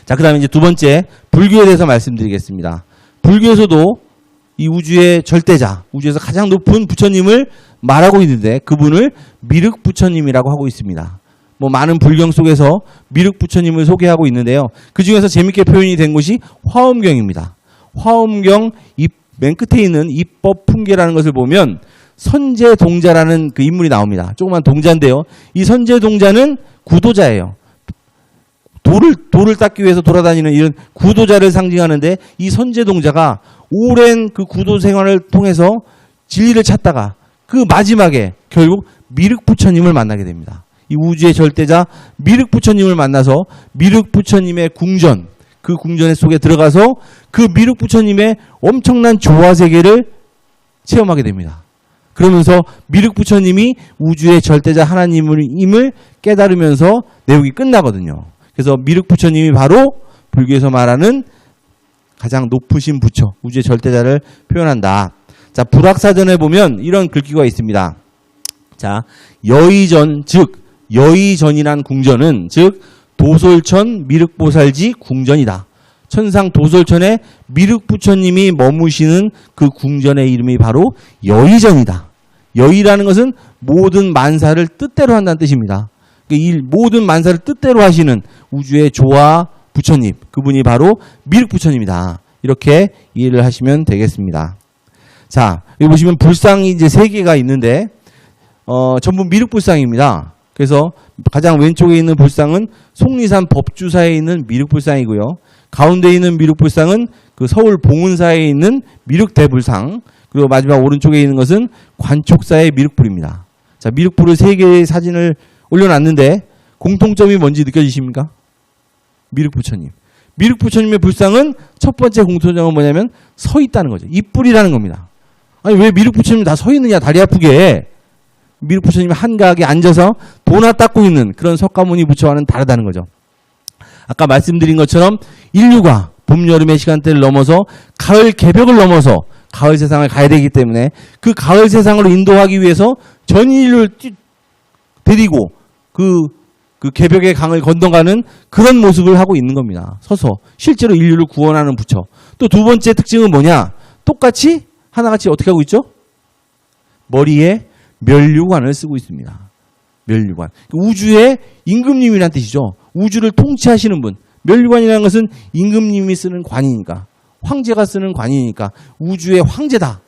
자, 그 다음에 이제 두 번째, 불교에 대해서 말씀드리겠습니다. 불교에서도 이 우주의 절대자, 우주에서 가장 높은 부처님을 말하고 있는데 그분을 미륵 부처님이라고 하고 있습니다. 뭐 많은 불경 속에서 미륵 부처님을 소개하고 있는데요. 그 중에서 재밌게 표현이 된 것이 화엄경입니다. 화엄경 맨 끝에 있는 입법 품계라는 것을 보면 선제동자라는 그 인물이 나옵니다. 조그만 동자인데요. 이 선제동자는 구도자예요. 돌을 닦기 위해서 돌아다니는 이런 구도자를 상징하는데 이 선제동자가 오랜 그 구도 생활을 통해서 진리를 찾다가 그 마지막에 결국 미륵 부처님을 만나게 됩니다. 이 우주의 절대자 미륵 부처님을 만나서 미륵 부처님의 궁전, 그 궁전 속에 들어가서 그 미륵 부처님의 엄청난 조화 세계를 체험하게 됩니다. 그러면서 미륵 부처님이 우주의 절대자 하나님을 깨달으면서 내용이 끝나거든요. 그래서 미륵 부처님이 바로 불교에서 말하는 가장 높으신 부처, 우주의 절대자를 표현한다. 자, 불학사전에 보면 이런 글귀가 있습니다. 자, 여의전, 즉 여의전이란 궁전은 즉 도솔천 미륵보살지 궁전이다. 천상 도솔천에 미륵 부처님이 머무시는 그 궁전의 이름이 바로 여의전이다. 여의라는 것은 모든 만사를 뜻대로 한다는 뜻입니다. 이 모든 만사를 뜻대로 하시는 우주의 조화 부처님, 그분이 바로 미륵 부처님이다. 이렇게 이해를 하시면 되겠습니다. 자, 여기 보시면 불상이 이제 3개가 있는데 전부 미륵 불상입니다. 그래서 가장 왼쪽에 있는 불상은 속리산 법주사에 있는 미륵 불상이고요. 가운데 있는 미륵 불상은 그 서울 봉은사에 있는 미륵 대불상, 그리고 마지막 오른쪽에 있는 것은 관촉사의 미륵불입니다. 자, 미륵불을 3개의 사진을 올려놨는데 공통점이 뭔지 느껴지십니까? 미륵 부처님. 미륵 부처님의 불상은 첫 번째 공통점은 뭐냐면 서 있다는 거죠. 입불이라는 겁니다. 아니 왜 미륵 부처님이 다 서 있느냐, 다리 아프게. 미륵 부처님이 한가하게 앉아서 도나 닦고 있는 그런 석가모니 부처와는 다르다는 거죠. 아까 말씀드린 것처럼 인류가 봄, 여름의 시간대를 넘어서 가을 개벽을 넘어서 가을 세상을 가야 되기 때문에 그 가을 세상으로 인도하기 위해서 전 인류를 데리고 그 개벽의 강을 건너가는 그런 모습을 하고 있는 겁니다. 서서 실제로 인류를 구원하는 부처. 또 두 번째 특징은 뭐냐? 똑같이 하나같이 어떻게 하고 있죠? 머리에 면류관을 쓰고 있습니다. 면류관. 우주의 임금님이란 뜻이죠. 우주를 통치하시는 분. 면류관이라는 것은 임금님이 쓰는 관이니까, 황제가 쓰는 관이니까 우주의 황제다.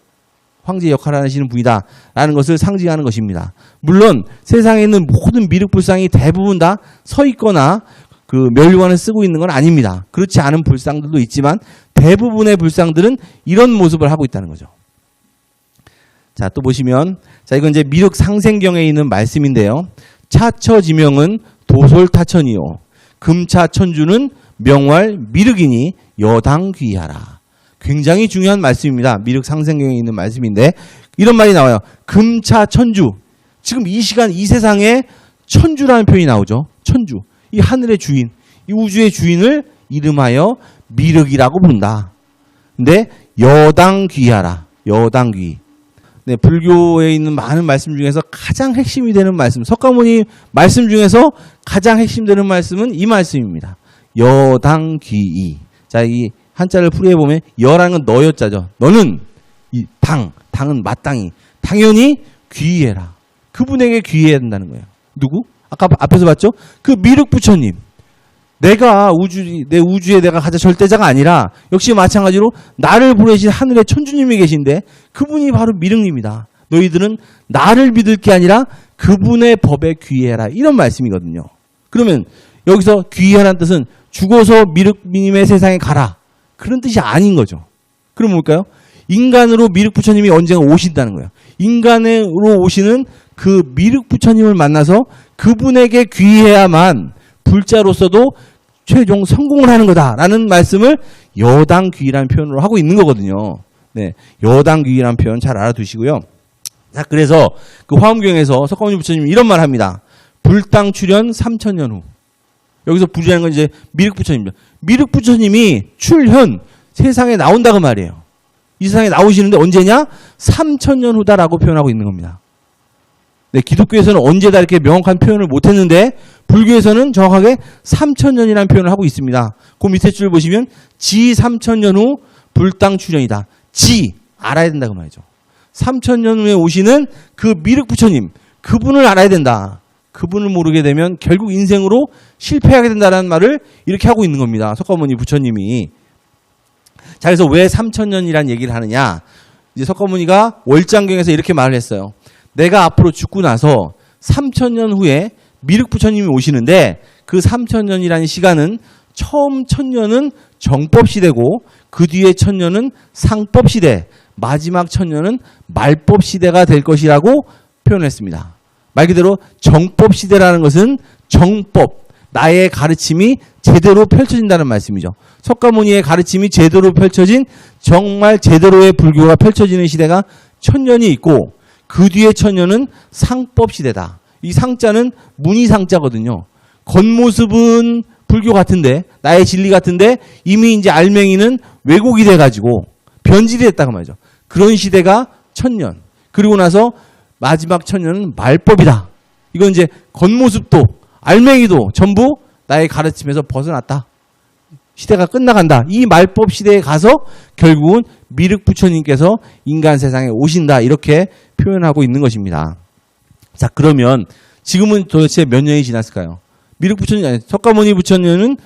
황제 역할을 하시는 분이다. 라는 것을 상징하는 것입니다. 물론 세상에 있는 모든 미륵불상이 대부분 다 서 있거나 그 면류관을 쓰고 있는 건 아닙니다. 그렇지 않은 불상들도 있지만 대부분의 불상들은 이런 모습을 하고 있다는 거죠. 자, 또 보시면, 자, 이건 이제 미륵 상생경에 있는 말씀인데요. 차처지명은 도솔타천이요. 금차천주는 명활 미륵이니 여당귀하라. 굉장히 중요한 말씀입니다. 미륵 상생경에 있는 말씀인데, 이런 말이 나와요. 금차천주. 지금 이 시간, 이 세상에 천주라는 표현이 나오죠. 천주. 이 하늘의 주인, 이 우주의 주인을 이름하여 미륵이라고 부른다. 근데 여당귀하라. 여당귀. 네, 불교에 있는 많은 말씀 중에서 가장 핵심이 되는 말씀, 석가모니 말씀 중에서 가장 핵심되는 말씀은 이 말씀입니다. 여당귀이. 자, 이 한자를 풀이해보면 여라는 건 너여자죠. 너는 이 당은 마땅히, 당연히 귀해라. 그분에게 귀해야 된다는 거예요. 누구? 아까 앞에서 봤죠? 그 미륵 부처님. 내 우주에 내가 가장 절대자가 아니라 역시 마찬가지로 나를 보내신 하늘의 천주님이 계신데 그분이 바로 미륵님이다. 너희들은 나를 믿을 게 아니라 그분의 법에 귀해라. 이런 말씀이거든요. 그러면 여기서 귀해라는 뜻은 죽어서 미륵님의 세상에 가라. 그런 뜻이 아닌 거죠. 그럼 뭘까요? 인간으로 미륵 부처님이 언젠가 오신다는 거예요. 인간으로 오시는 그 미륵 부처님을 만나서 그분에게 귀해야만 불자로서도 최종 성공을 하는 거다라는 말씀을 여당귀라는 표현으로 하고 있는 거거든요. 네, 여당귀라는 표현 잘 알아두시고요. 자, 그래서 그 화엄경에서 석가모니 부처님이 이런 말 합니다. 불당 출현 3000년 후. 여기서 불이라는 건 이제 미륵 부처님입니다. 미륵 부처님이 출현, 세상에 나온다고 말이에요. 이 세상에 나오시는데 언제냐? 3000년 후다라고 표현하고 있는 겁니다. 네, 기독교에서는 언제다 이렇게 명확한 표현을 못했는데 불교에서는 정확하게 3000년이라는 표현을 하고 있습니다. 그 밑에 줄 보시면 지 3000년 후 불당 출현이다. 지 알아야 된다 그 말이죠. 3000년 후에 오시는 그 미륵 부처님, 그분을 알아야 된다. 그분을 모르게 되면 결국 인생으로 실패하게 된다는 말을 이렇게 하고 있는 겁니다. 석가모니 부처님이. 자, 그래서 왜 3000년이라는 얘기를 하느냐. 이제 석가모니가 월장경에서 이렇게 말을 했어요. 내가 앞으로 죽고 나서 3000년 후에 미륵 부처님이 오시는데 그 3000년이라는 시간은 처음 1000년은 정법시대고 그 뒤에 1000년은 상법시대, 마지막 1000년은 말법시대가 될 것이라고 표현했습니다. 말 그대로 정법시대라는 것은 정법, 나의 가르침이 제대로 펼쳐진다는 말씀이죠. 석가모니의 가르침이 제대로 펼쳐진 정말 제대로의 불교가 펼쳐지는 시대가 1000년이 있고 그 뒤에 1000년은 상법시대다. 이 상자는 문의상자거든요. 겉모습은 불교 같은데 나의 진리 같은데 이미 이제 알맹이는 왜곡이 돼가지고 변질이 됐다고 말이죠. 그런 시대가 1000년. 그리고 나서 마지막 1000년은 말법이다. 이건 이제 겉모습도 알맹이도 전부 나의 가르침에서 벗어났다. 시대가 끝나간다. 이 말법 시대에 가서 결국은 미륵 부처님께서 인간 세상에 오신다. 이렇게 표현하고 있는 것입니다. 자, 그러면 지금은 도대체 몇 년이 지났을까요? 미륵 부처님, 아니, 석가모니 부처님은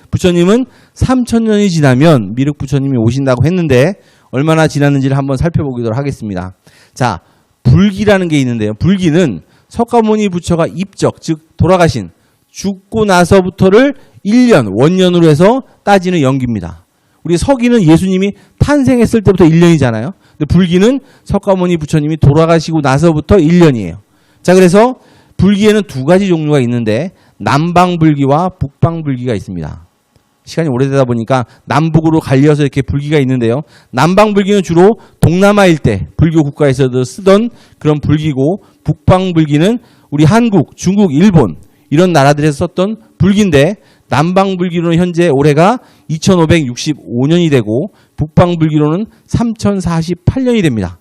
3000년이 지나면 미륵 부처님이 오신다고 했는데 얼마나 지났는지를 한번 살펴보도록 하겠습니다. 자, 불기라는 게 있는데요. 불기는 석가모니 부처가 입적, 즉 돌아가신, 죽고 나서부터를 1년, 원년으로 해서 따지는 연기입니다. 우리 서기는 예수님이 탄생했을 때부터 1년이잖아요. 근데 불기는 석가모니 부처님이 돌아가시고 나서부터 1년이에요. 자, 그래서 불기에는 두 가지 종류가 있는데 남방불기와 북방불기가 있습니다. 시간이 오래되다 보니까 남북으로 갈려서 이렇게 불기가 있는데요. 남방불기는 주로 동남아 일대 불교 국가에서도 쓰던 그런 불기고, 북방불기는 우리 한국, 중국, 일본 이런 나라들에서 썼던 불기인데, 남방불기로는 현재 올해가 2565년이 되고 북방불기로는 3048년이 됩니다.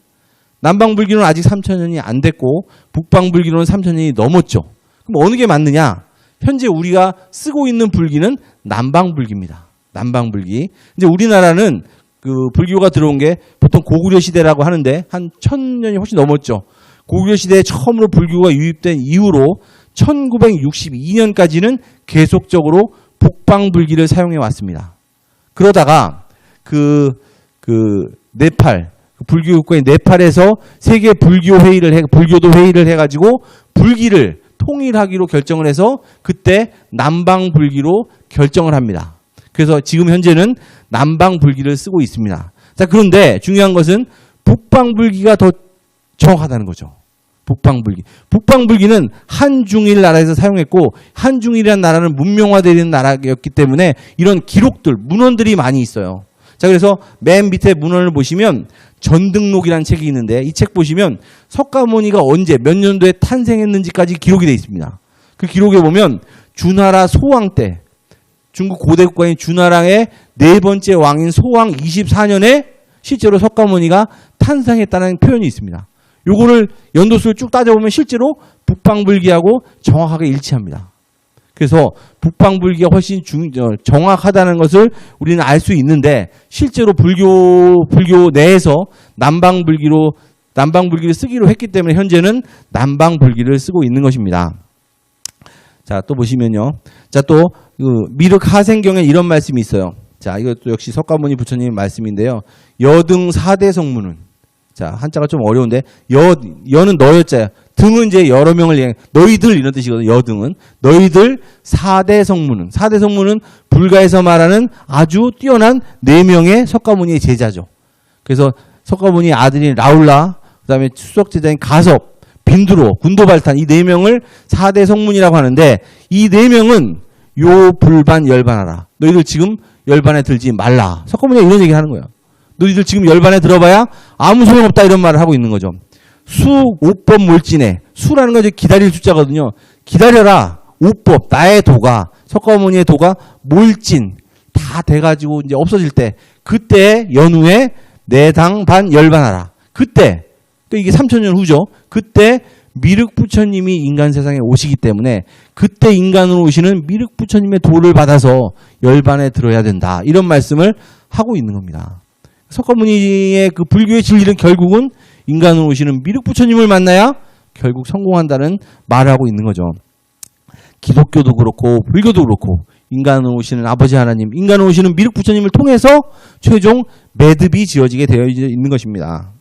남방불기로는 아직 3000년이 안 됐고 북방불기로는 3000년이 넘었죠. 그럼 어느 게 맞느냐? 현재 우리가 쓰고 있는 불기는 남방불기입니다. 남방불기. 이제 우리나라는 그 불교가 들어온 게 보통 고구려 시대라고 하는데 한 1000년이 훨씬 넘었죠. 고구려 시대에 처음으로 불교가 유입된 이후로 1962년까지는 계속적으로 북방불기를 사용해 왔습니다. 그러다가 네팔, 불교 국가인 네팔에서 세계 불교도 회의를 해가지고 불기를 통일하기로 결정을 해서 그때 남방불기로 결정을 합니다. 그래서 지금 현재는 남방불기를 쓰고 있습니다. 자, 그런데 중요한 것은 북방불기가 더 정확하다는 거죠. 북방불기. 북방불기는 한중일 나라에서 사용했고, 한중일이라는 나라는 문명화되는 나라였기 때문에 이런 기록들, 문헌들이 많이 있어요. 자, 그래서 맨 밑에 문헌을 보시면 전등록이라는 책이 있는데 이 책 보시면 석가모니가 언제 몇 년도에 탄생했는지까지 기록이 되어 있습니다. 그 기록에 보면 주나라 소왕 때, 중국 고대 국가인 주나라의 네 번째 왕인 소왕 24년에 실제로 석가모니가 탄생했다는 표현이 있습니다. 요거를 연도수를 쭉 따져보면 실제로 북방불기하고 정확하게 일치합니다. 그래서 북방불기가 훨씬 정확하다는 것을 우리는 알 수 있는데, 실제로 불교 내에서 남방불기를 쓰기로 했기 때문에 현재는 남방불기를 쓰고 있는 것입니다. 자, 또 보시면요. 자, 또 미륵 하생경에 이런 말씀이 있어요. 자, 이것도 역시 석가모니 부처님 말씀인데요. 여등 4대 성문은, 자, 한자가 좀 어려운데 여는 너여자야. 등은 이제 여러 명을 얘기해. 너희들 이런 뜻이거든요. 여등은. 너희들 4대 성문은. 4대 성문은 불가에서 말하는 아주 뛰어난 4명의 석가모니의 제자죠. 그래서 석가모니의 아들인 라울라, 그다음에 수석 제자인 가섭, 빈두로, 군도발탄 이 4명을 4대 성문이라고 하는데, 이 4명은 요 불반 열반하라. 너희들 지금 열반에 들지 말라. 석가모니가 이런 얘기를 하는 거예요. 너희들 지금 열반에 들어봐야 아무 소용없다, 이런 말을 하고 있는 거죠. 수, 오법, 몰진해. 수라는 건 이제 기다릴 숫자거든요. 기다려라. 오법, 나의 도가, 석가모니의 도가 몰진 다 돼가지고 이제 없어질 때, 그때 연후에 내당 반 열반하라. 그때, 또 이게 3000년 후죠. 그때 미륵 부처님이 인간 세상에 오시기 때문에 그때 인간으로 오시는 미륵 부처님의 도를 받아서 열반에 들어야 된다. 이런 말씀을 하고 있는 겁니다. 석가모니의 그 불교의 진리는 결국은 인간으로 오시는 미륵 부처님을 만나야 결국 성공한다는 말을 하고 있는 거죠. 기독교도 그렇고 불교도 그렇고 인간으로 오시는 아버지 하나님, 인간으로 오시는 미륵 부처님을 통해서 최종 매듭이 지어지게 되어 있는 것입니다.